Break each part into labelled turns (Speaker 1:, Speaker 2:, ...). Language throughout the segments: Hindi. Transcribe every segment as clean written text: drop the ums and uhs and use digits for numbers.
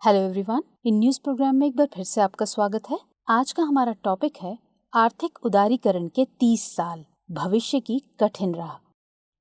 Speaker 1: हेलो एवरीवन, इन न्यूज़ प्रोग्राम में एक बार फिर से आपका स्वागत है। आज का हमारा टॉपिक है आर्थिक उदारीकरण के 30 साल, भविष्य की कठिन राह।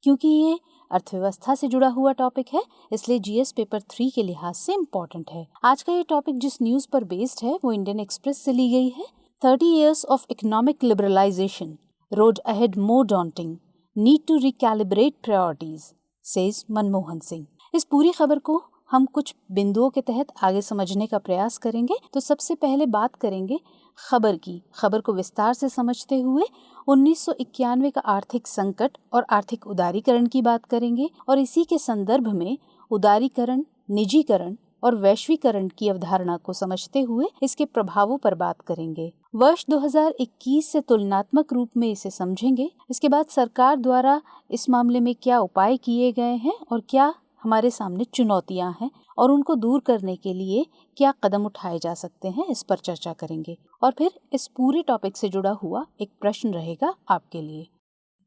Speaker 1: क्योंकि ये अर्थव्यवस्था से जुड़ा हुआ टॉपिक है, इसलिए जीएस पेपर 3 के लिहाज से इम्पोर्टेंट है। आज का ये टॉपिक जिस न्यूज़ पर बेस्ड है वो इंडियन एक्सप्रेस से ली गई है। 30 years of economic liberalization, road ahead more daunting, need to recalibrate priorities, says Manmohan Singh. इस पूरी खबर को हम कुछ बिंदुओं के तहत आगे समझने का प्रयास करेंगे। तो सबसे पहले बात करेंगे खबर की। खबर को विस्तार से समझते हुए 1991 का आर्थिक संकट और आर्थिक उदारीकरण की बात करेंगे और इसी के संदर्भ में उदारीकरण, निजीकरण और वैश्वीकरण की अवधारणा को समझते हुए इसके प्रभावों पर बात करेंगे। वर्ष 2021 से तुलनात्मक रूप में इसे समझेंगे। इसके बाद सरकार द्वारा इस मामले में क्या उपाय किए गए हैं और क्या हमारे सामने चुनौतियां हैं और उनको दूर करने के लिए क्या कदम उठाए जा सकते हैं, इस पर चर्चा करेंगे। और फिर इस पूरे टॉपिक से जुड़ा हुआ एक प्रश्न रहेगा आपके लिए।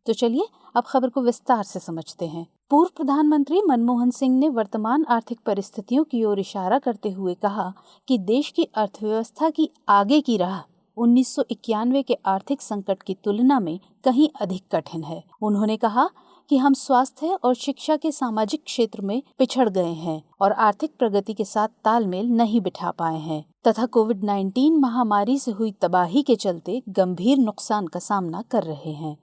Speaker 1: तो चलिए अब खबर को विस्तार से समझते हैं। पूर्व प्रधानमंत्री मनमोहन सिंह ने वर्तमान आर्थिक परिस्थितियों की ओर इशारा करते हुए कहा कि देश की अर्थव्यवस्था की आगे की राह 1991 के आर्थिक संकट की तुलना में कहीं अधिक कठिन है। उन्होंने कहा कि हम स्वास्थ्य और शिक्षा के सामाजिक क्षेत्र में पिछड़ गए हैं और आर्थिक प्रगति के साथ तालमेल नहीं बिठा पाए हैं तथा कोविड-19 महामारी से हुई तबाही के चलते गंभीर नुकसान का सामना कर रहे हैं।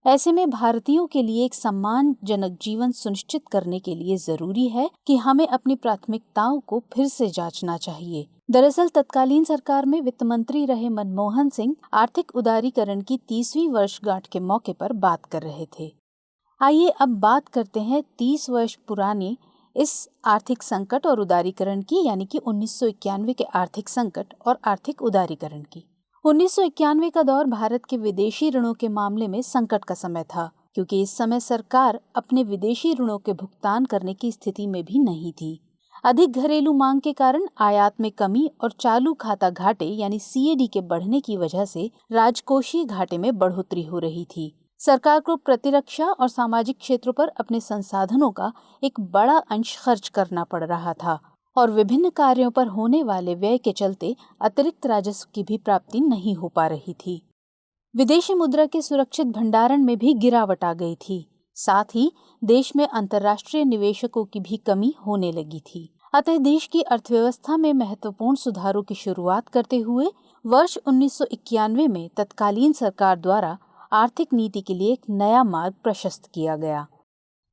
Speaker 1: ऐसे में भारतीयों के लिए एक सम्मानजनक जीवन सुनिश्चित करने के लिए जरूरी है कि हमें अपनी प्राथमिकताओं को फिर से जांचना चाहिए। दरअसल तत्कालीन सरकार में वित्त मंत्री रहे मनमोहन सिंह आर्थिक उदारीकरण की 30वीं वर्षगांठ के मौके पर बात कर रहे थे। आइए अब बात करते हैं 30 वर्ष पुराने इस आर्थिक संकट और उदारीकरण की, यानी कि 1991 के आर्थिक संकट और आर्थिक उदारीकरण की। 1991 का दौर भारत के विदेशी ऋणों के मामले में संकट का समय था, क्योंकि इस समय सरकार अपने विदेशी ऋणों के भुगतान करने की स्थिति में भी नहीं थी। अधिक घरेलू मांग के कारण आयात में कमी और चालू खाता घाटे यानी सीएडी के बढ़ने की वजह से राजकोषीय घाटे में बढ़ोतरी हो रही थी। सरकार को प्रतिरक्षा और सामाजिक क्षेत्रों पर अपने संसाधनों का एक बड़ा अंश खर्च करना पड़ रहा था और विभिन्न कार्यों पर होने वाले व्यय के चलते अतिरिक्त राजस्व की भी प्राप्ति नहीं हो पा रही थी। विदेशी मुद्रा के सुरक्षित भंडारण में भी गिरावट आ गई थी। साथ ही देश में अंतर्राष्ट्रीय निवेशकों की भी कमी होने लगी थी। अतः देश की अर्थव्यवस्था में महत्वपूर्ण सुधारों की शुरुआत करते हुए वर्ष 1991 में तत्कालीन सरकार द्वारा आर्थिक नीति के लिए एक नया मार्ग प्रशस्त किया गया।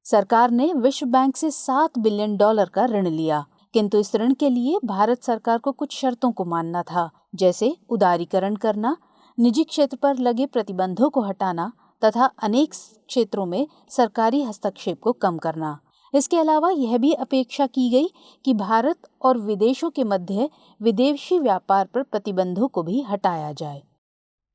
Speaker 1: सरकार ने विश्व बैंक से $7 बिलियन का ऋण लिया, किंतु इस ऋण के लिए भारत सरकार को कुछ शर्तों को मानना था, जैसे उदारीकरण करना, निजी क्षेत्र पर लगे प्रतिबंधों को हटाना तथा अनेक क्षेत्रों में सरकारी हस्तक्षेप को कम करना। इसके अलावा यह भी अपेक्षा की गई कि भारत और विदेशों के मध्य विदेशी व्यापार पर प्रतिबंधों को भी हटाया जाए।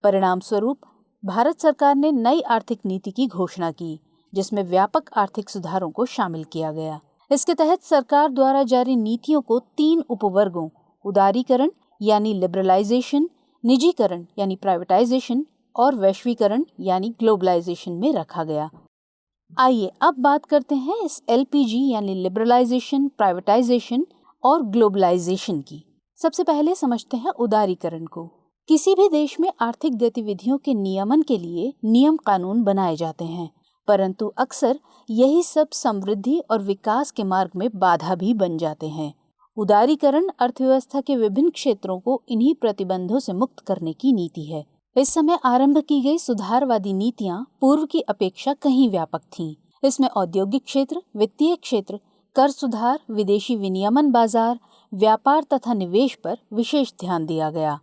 Speaker 1: परिणाम स्वरूप भारत सरकार ने नई आर्थिक नीति की घोषणा की, जिसमें व्यापक आर्थिक सुधारों को शामिल किया गया। इसके तहत सरकार द्वारा जारी नीतियों को 3 उपवर्गों उदारीकरण यानी लिबरलाइजेशन, निजीकरण यानी प्राइवेटाइजेशन और वैश्वीकरण यानी ग्लोबलाइजेशन में रखा गया। आइए अब बात करते हैं इस एलपीजी यानी लिबरलाइजेशन, प्राइवेटाइजेशन और ग्लोबलाइजेशन की। सबसे पहले समझते हैं उदारीकरण को। किसी भी देश में आर्थिक गतिविधियों के नियमन के लिए नियम कानून बनाए जाते हैं, परंतु अक्सर यही सब समृद्धि और विकास के मार्ग में बाधा भी बन जाते हैं। उदारीकरण अर्थव्यवस्था के विभिन्न क्षेत्रों को इन्हीं प्रतिबंधों से मुक्त करने की नीति है। इस समय आरंभ की गई सुधारवादी नीतियां पूर्व की अपेक्षा कहीं व्यापक थीं। इसमें औद्योगिक क्षेत्र, वित्तीय क्षेत्र, कर सुधार, विदेशी विनियमन बाजार, व्यापार तथा निवेश पर विशेष ध्यान दिया गया।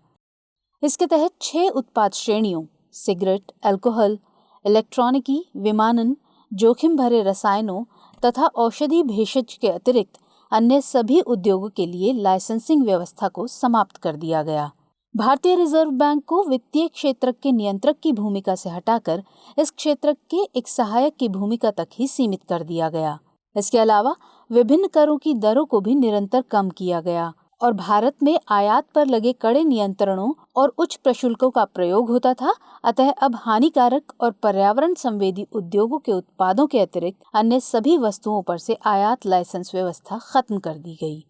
Speaker 1: इसके तहत 6 उत्पाद श्रेणियों सिगरेट, अल्कोहल, इलेक्ट्रॉनिकी, विमानन, जोखिम भरे रसायनों तथा औषधि भेषज के अतिरिक्त अन्य सभी उद्योगों के लिए लाइसेंसिंग व्यवस्था को समाप्त कर दिया गया। भारतीय रिजर्व बैंक को वित्तीय क्षेत्र के नियंत्रक की भूमिका से हटाकर इस क्षेत्र के एक सहायक की भूमिका तक ही सीमित कर दिया गया। इसके अलावा विभिन्न करों की दरों को भी निरंतर कम किया गया और भारत में आयात पर लगे कड़े नियंत्रणों और उच्च प्रशुल्कों का प्रयोग होता था। अतः अब हानिकारक और पर्यावरण संवेदी उद्योगों के उत्पादों के अतिरिक्त अन्य सभी वस्तुओं पर से आयात लाइसेंस व्यवस्था खत्म कर दी गई।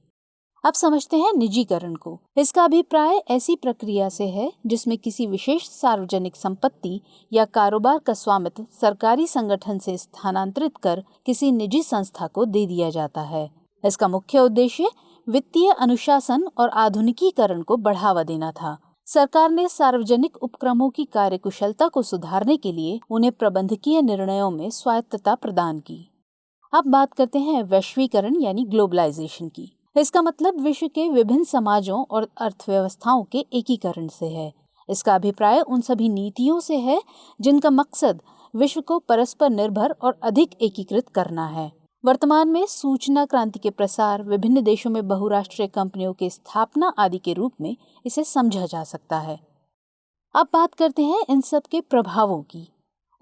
Speaker 1: अब समझते हैं निजीकरण को। इसका अभिप्राय ऐसी प्रक्रिया से है जिसमें किसी विशेष सार्वजनिक संपत्ति या कारोबार का स्वामित्व सरकारी संगठन से स्थानांतरित कर किसी निजी संस्था को दे दिया जाता है। इसका मुख्य उद्देश्य वित्तीय अनुशासन और आधुनिकीकरण को बढ़ावा देना था। सरकार ने सार्वजनिक उपक्रमों की कार्यकुशलता को सुधारने के लिए उन्हें प्रबंधकीय निर्णयों में स्वायत्तता प्रदान की। अब बात करते हैं वैश्वीकरण यानी ग्लोबलाइजेशन की। इसका मतलब विश्व के विभिन्न समाजों और अर्थव्यवस्थाओं के एकीकरण से है। इसका अभिप्राय उन सभी नीतियों से है जिनका मकसद विश्व को परस्पर निर्भर और अधिक एकीकृत करना है। वर्तमान में सूचना क्रांति के प्रसार, विभिन्न देशों में बहुराष्ट्रीय कंपनियों की स्थापना आदि के रूप में इसे समझा जा सकता है। अब बात करते हैं इन सब के प्रभावों की।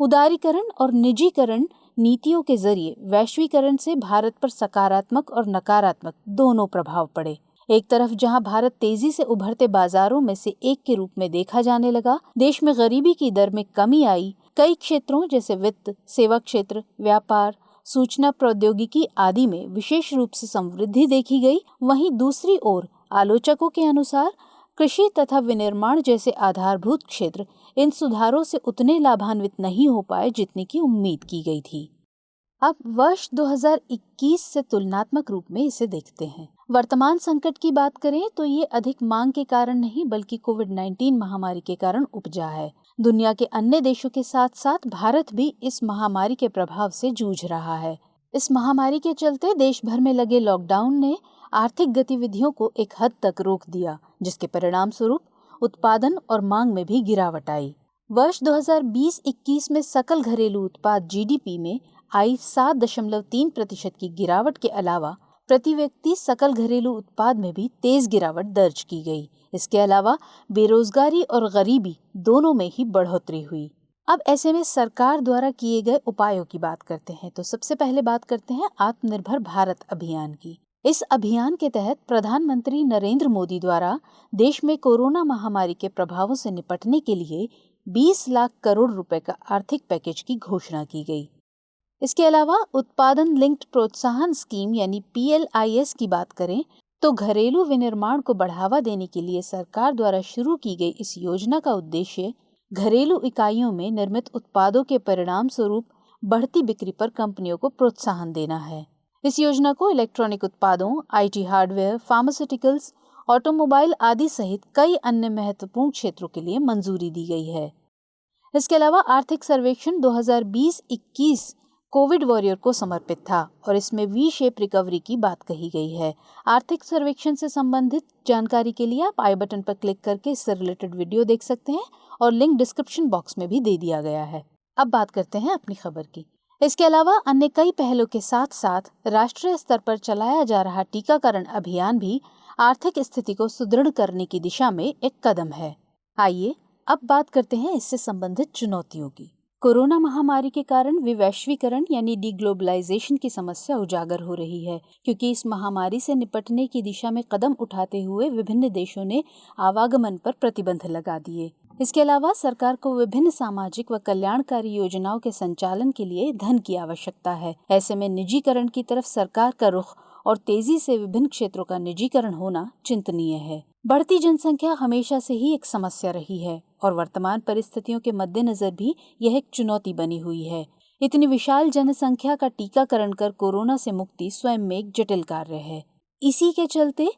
Speaker 1: उदारीकरण और निजीकरण नीतियों के जरिए वैश्वीकरण से भारत पर सकारात्मक और नकारात्मक दोनों प्रभाव पड़े। एक तरफ जहां भारत तेजी से उभरते बाजारों में से एक के रूप में देखा जाने लगा, देश में गरीबी की दर में कमी आई, कई क्षेत्रों जैसे वित्त, सेवा क्षेत्र, व्यापार, सूचना प्रौद्योगिकी आदि में विशेष रूप से समृद्धि देखी गई। वहीं दूसरी ओर आलोचकों के अनुसार कृषि तथा विनिर्माण जैसे आधारभूत क्षेत्र इन सुधारों से उतने लाभान्वित नहीं हो पाए जितने की उम्मीद की गई थी। अब वर्ष 2021 से तुलनात्मक रूप में इसे देखते हैं। वर्तमान संकट की बात करें तो ये अधिक मांग के कारण नहीं बल्कि कोविड-19 महामारी के कारण उपजा है। दुनिया के अन्य देशों के साथ साथ भारत भी इस महामारी के प्रभाव से जूझ रहा है। इस महामारी के चलते देश भर में लगे लॉकडाउन ने आर्थिक गतिविधियों को एक हद तक रोक दिया, जिसके परिणाम स्वरूप उत्पादन और मांग में भी गिरावट आई। वर्ष 2020-21 में सकल घरेलू उत्पाद जीडीपी में आई 7.3% की गिरावट के अलावा प्रति व्यक्ति सकल घरेलू उत्पाद में भी तेज गिरावट दर्ज की गई। इसके अलावा बेरोजगारी और गरीबी दोनों में ही बढ़ोतरी हुई। अब ऐसे में सरकार द्वारा किए गए उपायों की बात करते हैं तो सबसे पहले बात करते हैं आत्मनिर्भर भारत अभियान की। इस अभियान के तहत प्रधानमंत्री नरेंद्र मोदी द्वारा देश में कोरोना महामारी के प्रभावों से निपटने के लिए 20 लाख करोड़ रुपए का आर्थिक पैकेज की घोषणा की गई। इसके अलावा उत्पादन लिंक्ड प्रोत्साहन स्कीम यानी PLIS की बात करें तो घरेलू विनिर्माण को बढ़ावा देने के लिए सरकार द्वारा शुरू की गई इस योजना का उद्देश्य घरेलू इकाइयों में निर्मित उत्पादों के परिणाम स्वरूप बढ़ती बिक्री पर कंपनियों को प्रोत्साहन देना है। इस योजना को इलेक्ट्रॉनिक उत्पादों, IT हार्डवेयर, फार्मास्यूटिकल्स, ऑटोमोबाइल आदि सहित कई अन्य महत्वपूर्ण क्षेत्रों के लिए मंजूरी दी गई है। इसके अलावा आर्थिक सर्वेक्षण 2020-21 कोविड वॉरियर को समर्पित था और इसमें वी शेप रिकवरी की बात कही गई है। आर्थिक सर्वेक्षण से संबंधित जानकारी के लिए आप आई बटन पर क्लिक करके इससे रिलेटेड वीडियो देख सकते हैं और लिंक डिस्क्रिप्शन बॉक्स में भी दे दिया गया है। अब बात करते हैं अपनी खबर की। इसके अलावा अन्य कई पहलों के साथ साथ राष्ट्रीय स्तर पर चलाया जा रहा टीकाकरण अभियान भी आर्थिक स्थिति को सुदृढ़ करने की दिशा में एक कदम है। आइए अब बात करते हैं इससे संबंधित चुनौतियों की। कोरोना महामारी के कारण वैश्वीकरण यानी डीग्लोबलाइजेशन की समस्या उजागर हो रही है, क्योंकि इस महामारी से निपटने की दिशा में कदम उठाते हुए विभिन्न देशों ने आवागमन पर प्रतिबंध लगा दिए। इसके अलावा सरकार को विभिन्न सामाजिक व कल्याणकारी योजनाओं के संचालन के लिए धन की आवश्यकता है। ऐसे में निजीकरण की तरफ सरकार का रुख और तेजी से विभिन्न क्षेत्रों का निजीकरण होना चिंतनीय है। बढ़ती जनसंख्या हमेशा से ही एक समस्या रही है और वर्तमान परिस्थितियों के मद्देनजर भी यह एक चुनौती बनी हुई है। इतनी विशाल जनसंख्या का टीकाकरण कर कोरोना से मुक्ति स्वयं में एक जटिल कार्य है। इसी के चलते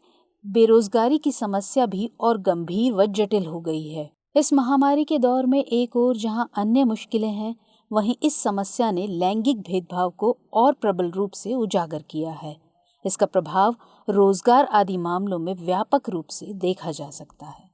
Speaker 1: बेरोजगारी की समस्या भी और गंभीर व जटिल हो गई है। इस महामारी के दौर में एक ओर जहां अन्य मुश्किलें हैं, वहीं इस समस्या ने लैंगिक भेदभाव को और प्रबल रूप से उजागर किया है। इसका प्रभाव रोजगार आदि मामलों में व्यापक रूप से देखा जा सकता है।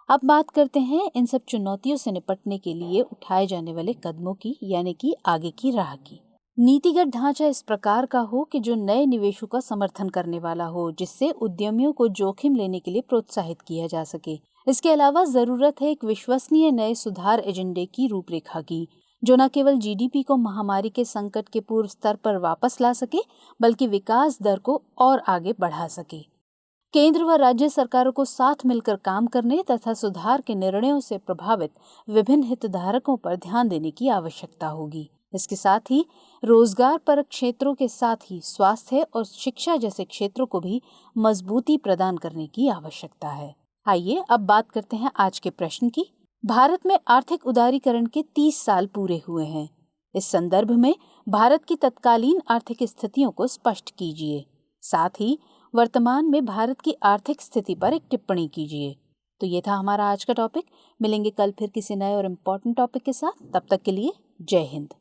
Speaker 1: अब बात करते हैं इन सब चुनौतियों से निपटने के लिए उठाए जाने वाले कदमों की, यानी कि आगे की राह की। नीतिगत ढांचा इस प्रकार का हो कि जो नए निवेशों का समर्थन करने वाला हो, जिससे उद्यमियों को जोखिम लेने के लिए प्रोत्साहित किया जा सके। इसके अलावा जरूरत है एक विश्वसनीय नए सुधार एजेंडे की रूपरेखा की, जो न केवल जीडीपी को महामारी के संकट के पूर्व स्तर पर वापस ला सके, बल्कि विकास दर को और आगे बढ़ा सके। केंद्र व राज्य सरकारों को साथ मिलकर काम करने तथा सुधार के निर्णयों से प्रभावित विभिन्न हितधारकों पर ध्यान देने की आवश्यकता होगी। इसके साथ ही रोजगार परक क्षेत्रों के साथ ही स्वास्थ्य और शिक्षा जैसे क्षेत्रों को भी मजबूती प्रदान करने की आवश्यकता है। आइए अब बात करते हैं आज के प्रश्न की। भारत में आर्थिक उदारीकरण के 30 साल पूरे हुए हैं। इस संदर्भ में भारत की तत्कालीन आर्थिक स्थितियों को स्पष्ट कीजिए। साथ ही वर्तमान में भारत की आर्थिक स्थिति पर एक टिप्पणी कीजिए। तो ये था हमारा आज का टॉपिक। मिलेंगे कल फिर किसी नए और इम्पोर्टेंट टॉपिक के साथ। तब तक के लिए जय हिंद।